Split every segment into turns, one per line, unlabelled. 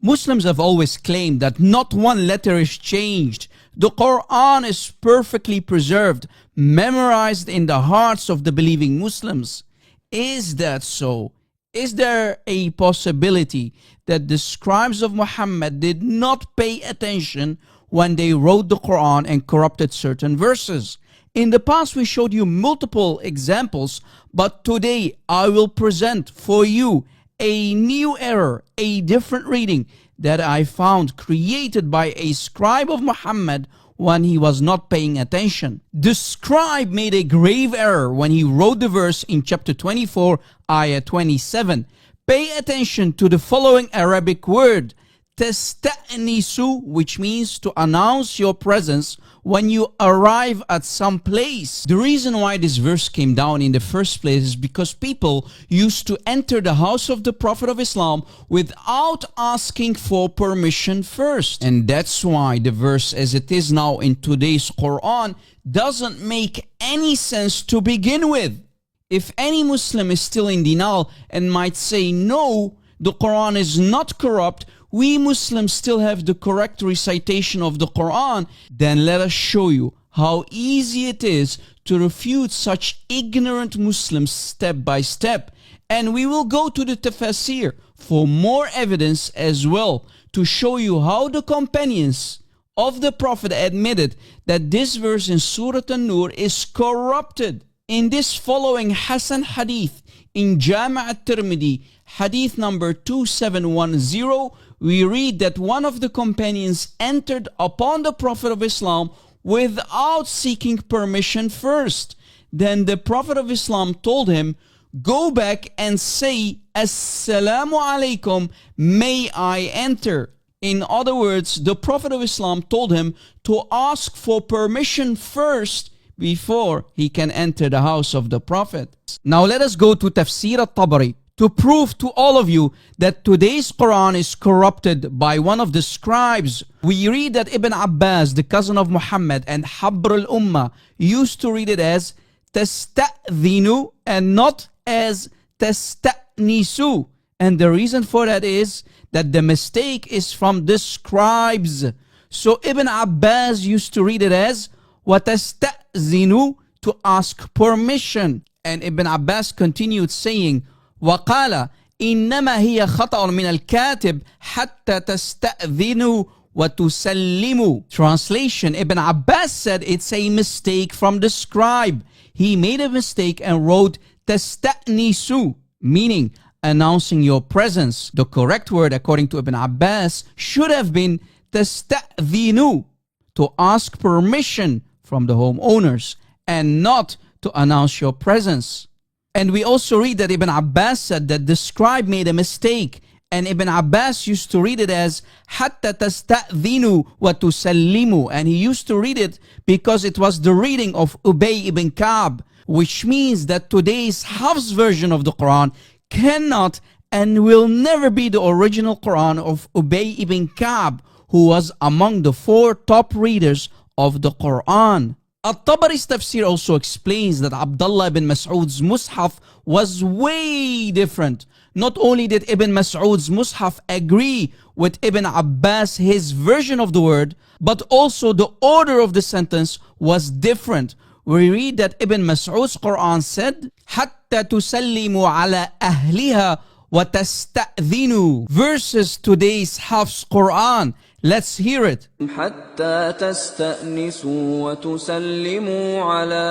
Muslims have always claimed that not one letter is changed. The Quran is perfectly preserved, memorized in the hearts of the believing Muslims. Is that so? Is there a possibility that the scribes of Muhammad did not pay attention when they wrote the Quran and corrupted certain verses? In the past, we showed you multiple examples, but today I will present for you a new error, a different reading that I found created by a scribe of Muhammad when he was not paying attention. The scribe made a grave error when he wrote the verse in chapter 24, ayah 27. Pay attention to the following Arabic word, tasta'nisu, which means to announce your presence when you arrive at some place. The reason why this verse came down in the first place is because people used to enter the house of the Prophet of Islam without asking for permission first. And that's why the verse as it is now in today's Quran doesn't make any sense to begin with. If any Muslim is still in denial and might say, no, the Quran is not corrupt, we Muslims still have the correct recitation of the Quran, then let us show you how easy it is to refute such ignorant Muslims step by step. And we will go to the tafsir for more evidence as well to show you how the companions of the Prophet admitted that this verse in Surah An-Nur is corrupted. In this following Hasan Hadith in Jami' al-Tirmidhi, Hadith number 2710, we read that one of the companions entered upon the Prophet of Islam without seeking permission first. Then the Prophet of Islam told him, go back and say, Assalamu alaikum, may I enter? In other words, the Prophet of Islam told him to ask for permission first before he can enter the house of the Prophet. Now let us go to Tafsir al-Tabari to prove to all of you that today's Quran is corrupted by one of the scribes. We read that Ibn Abbas, the cousin of Muhammad and Habr al-Ummah, used to read it as tasta'dhinu and not as tasta'nisu. And the reason for that is that the mistake is from the scribes. So Ibn Abbas used to read it as وَتَسْتَأْذِنُ, to ask permission. And Ibn Abbas continued saying, وَقَالَ إِنَّمَا هِيَ خَطَأٌ مِنَ الْكَاتِبِ حَتَّى تَسْتَأْذِنُوا وَتُسَلِّمُوا. Translation, Ibn Abbas said it's a mistake from the scribe. He made a mistake and wrote تَسْتَأْنِسُ, meaning announcing your presence. The correct word according to Ibn Abbas should have been تَسْتَأْذِنُوا, to ask permission from the homeowners and not to announce your presence. And we also read that Ibn Abbas said that the scribe made a mistake, and Ibn Abbas used to read it as حَتَّى تَسْتَأْذِنُوا وَتُسَلِّمُوا, and he used to read it because it was the reading of Ubay ibn Ka'b, which means that today's Hafs version of the Quran cannot and will never be the original Quran of Ubay ibn Ka'b, who was among the 4 top readers of the Quran. At-Tabari's tafsir also explains that Abdullah ibn Mas'ud's Mus'haf was way different. Not only did Ibn Mas'ud's Mus'haf agree with Ibn Abbas, his version of the word, but also the order of the sentence was different. We read that Ibn Mas'ud's Quran said, حَتَّى تُسَلِّمُوا عَلَى أَهْلِهَا وَتَسْتَأْذِنُوا, versus today's Hafs Quran. Let's hear it.
حتى تستأنسوا وتسلموا على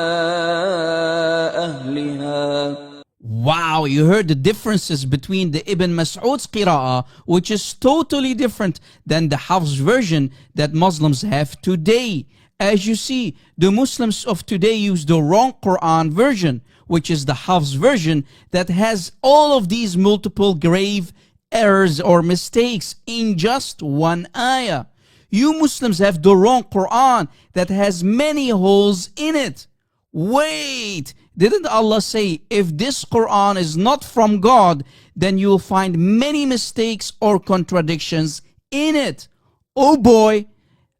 أهلها.
Wow, you heard the differences between the Ibn Mas'ud's qira'ah, which is totally different than the Hafs version that Muslims have today. As you see, the Muslims of today use the wrong Quran version, which is the Hafs version that has all of these multiple grave errors or mistakes in just one ayah. You Muslims have the wrong Quran that has many holes in it. Wait, didn't Allah say if this Quran is not from God, then you will find many mistakes or contradictions in it? Oh boy.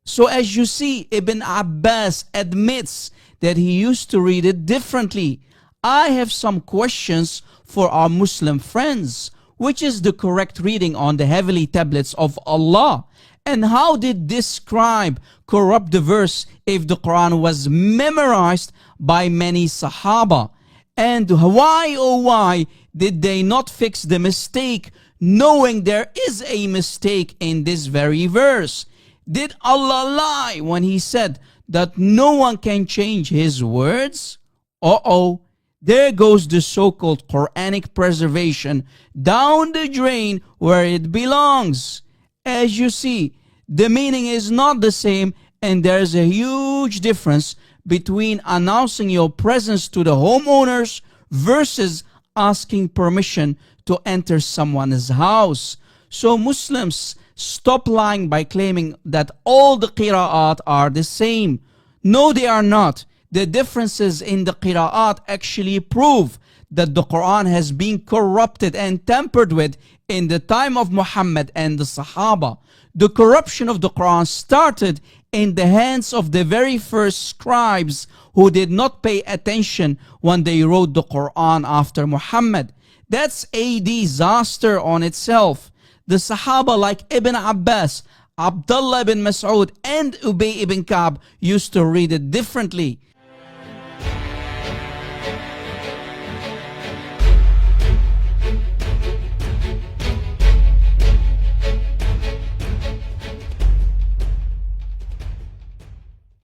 So as you see, Ibn Abbas admits that he used to read it differently. I have some questions for our Muslim friends. which is the correct reading on the heavenly tablets of Allah? And how did this scribe corrupt the verse if the Quran was memorized by many Sahaba? And why, oh why, did they not fix the mistake, knowing there is a mistake in this very verse? Did Allah lie when He said that no one can change His words? Uh-oh, there goes the so-called Quranic preservation down the drain where it belongs. As you see, the meaning is not the same, and there's a huge difference between announcing your presence to the homeowners versus asking permission to enter someone's house. So Muslims, stop lying by claiming that all the qira'at are the same. No, they are not. The differences in the qira'at actually prove that the Quran has been corrupted and tampered with in the time of Muhammad and the Sahaba. The corruption of the Quran started in the hands of the very first scribes who did not pay attention when they wrote the Quran after Muhammad. That's a disaster on itself. The Sahaba like Ibn Abbas, Abdullah ibn Mas'ud, and Ubay ibn Ka'b used to read it differently.